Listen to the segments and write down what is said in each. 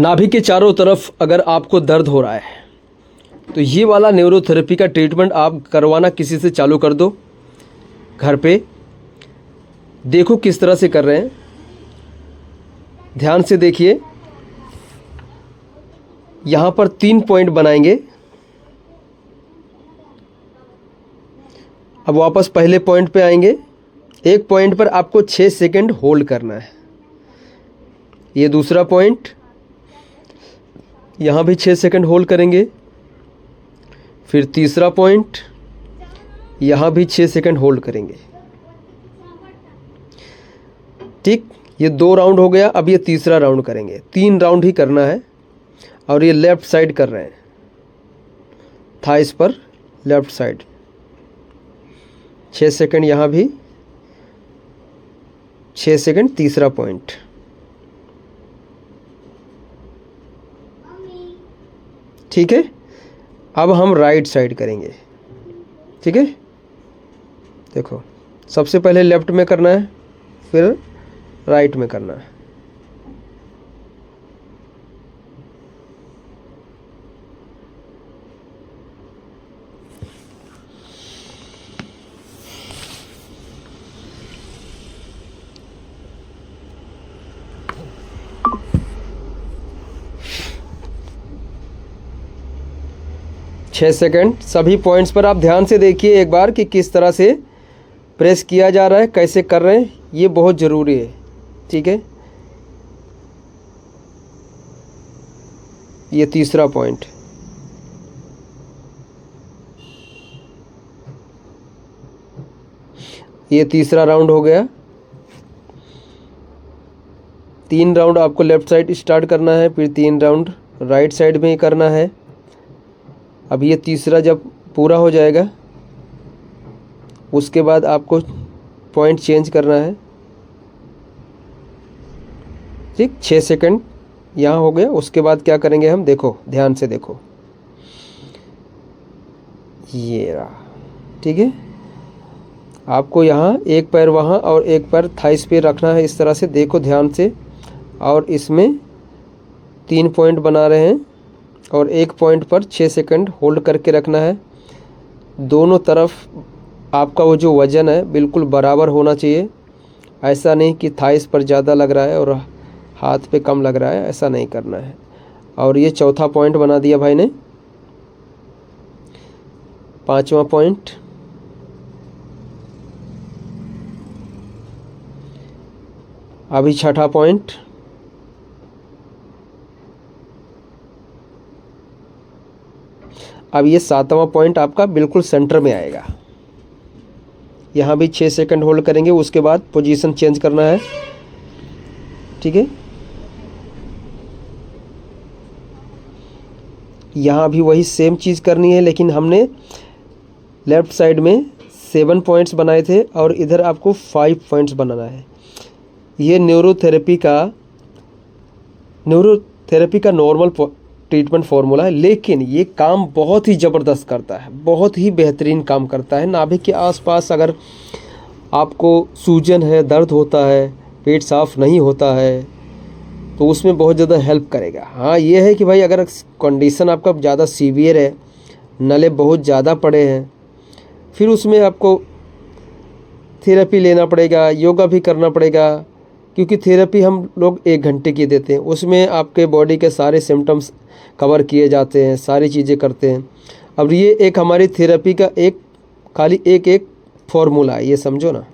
नाभि के चारों तरफ अगर आपको दर्द हो रहा है तो ये वाला न्यूरोथेरेपी का ट्रीटमेंट आप करवाना किसी से चालू कर दो घर पे। देखो किस तरह से कर रहे हैं, ध्यान से देखिए। यहाँ पर 3 पॉइंट बनाएंगे। अब वापस पहले पॉइंट पे आएंगे। एक पॉइंट पर आपको 6 सेकंड होल्ड करना है। ये दूसरा पॉइंट, यहाँ भी 6 सेकंड होल्ड करेंगे। फिर तीसरा पॉइंट, यहाँ भी 6 सेकंड होल्ड करेंगे। ठीक, ये 2 राउंड हो गया। अब ये तीसरा राउंड करेंगे। 3 राउंड ही करना है। और ये लेफ़्ट साइड कर रहे हैं, थाइस पर लेफ़्ट साइड। 6 सेकंड यहाँ भी, 6 सेकंड तीसरा पॉइंट। ठीक है, अब हम राइट साइड करेंगे। ठीक है, देखो सबसे पहले लेफ़्ट में करना है, फिर राइट में करना है। छः सेकंड। सभी पॉइंट्स पर आप ध्यान से देखिए एक बार कि किस तरह से प्रेस किया जा रहा है, कैसे कर रहे हैं, ये बहुत ज़रूरी है। ठीक है, ये तीसरा पॉइंट। ये तीसरा राउंड हो गया। 3 राउंड आपको लेफ़्ट साइड स्टार्ट करना है, फिर 3 राउंड राइट साइड में ही करना है। अब ये तीसरा जब पूरा हो जाएगा उसके बाद आपको पॉइंट चेंज करना है। ठीक, 6 सेकंड यहाँ हो गया। उसके बाद क्या करेंगे हम, देखो ध्यान से देखो, ये रहा। ठीक है, आपको यहाँ एक पैर वहाँ और एक पैर थाइस पे रखना है, इस तरह से देखो ध्यान से। और इसमें 3 पॉइंट बना रहे हैं और एक पॉइंट पर 6 सेकंड होल्ड करके रखना है। दोनों तरफ आपका वो जो वज़न है बिल्कुल बराबर होना चाहिए। ऐसा नहीं कि थाइस पर ज़्यादा लग रहा है और हाथ पे कम लग रहा है, ऐसा नहीं करना है। और ये चौथा पॉइंट बना दिया भाई ने। 5वां पॉइंट, अभी 6ठा पॉइंट। अब ये 7वां पॉइंट आपका बिल्कुल सेंटर में आएगा। यहाँ भी 6 सेकंड होल्ड करेंगे, उसके बाद पोजीशन चेंज करना है। ठीक है, यहाँ भी वही सेम चीज़ करनी है, लेकिन हमने लेफ़्ट साइड में 7 पॉइंट्स बनाए थे और इधर आपको 5 पॉइंट्स बनाना है। ये न्यूरोथेरेपी का नॉर्मल ट्रीटमेंट फार्मूला है, लेकिन ये काम बहुत ही ज़बरदस्त करता है, बहुत ही बेहतरीन काम करता है। नाभि के आसपास अगर आपको सूजन है, दर्द होता है, पेट साफ़ नहीं होता है, तो उसमें बहुत ज़्यादा हेल्प करेगा। हाँ, ये है कि भाई अगर कंडीशन आपका ज़्यादा सीवियर है, नले बहुत ज़्यादा पड़े हैं, फिर उसमें आपको थेरेपी लेना पड़ेगा, योगा भी करना पड़ेगा। क्योंकि थेरेपी हम लोग 1 घंटे की देते हैं, उसमें आपके बॉडी के सारे सिम्टम्स कवर किए जाते हैं, सारी चीज़ें करते हैं। अब ये एक हमारी थेरेपी का खाली एक फॉर्मूला है, ये समझो ना।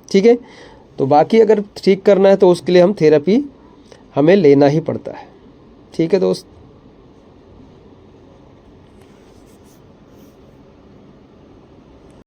ठीक है, तो बाकी अगर ठीक करना है तो उसके लिए हम थेरेपी हमें लेना ही पड़ता है। ठीक है दोस्त।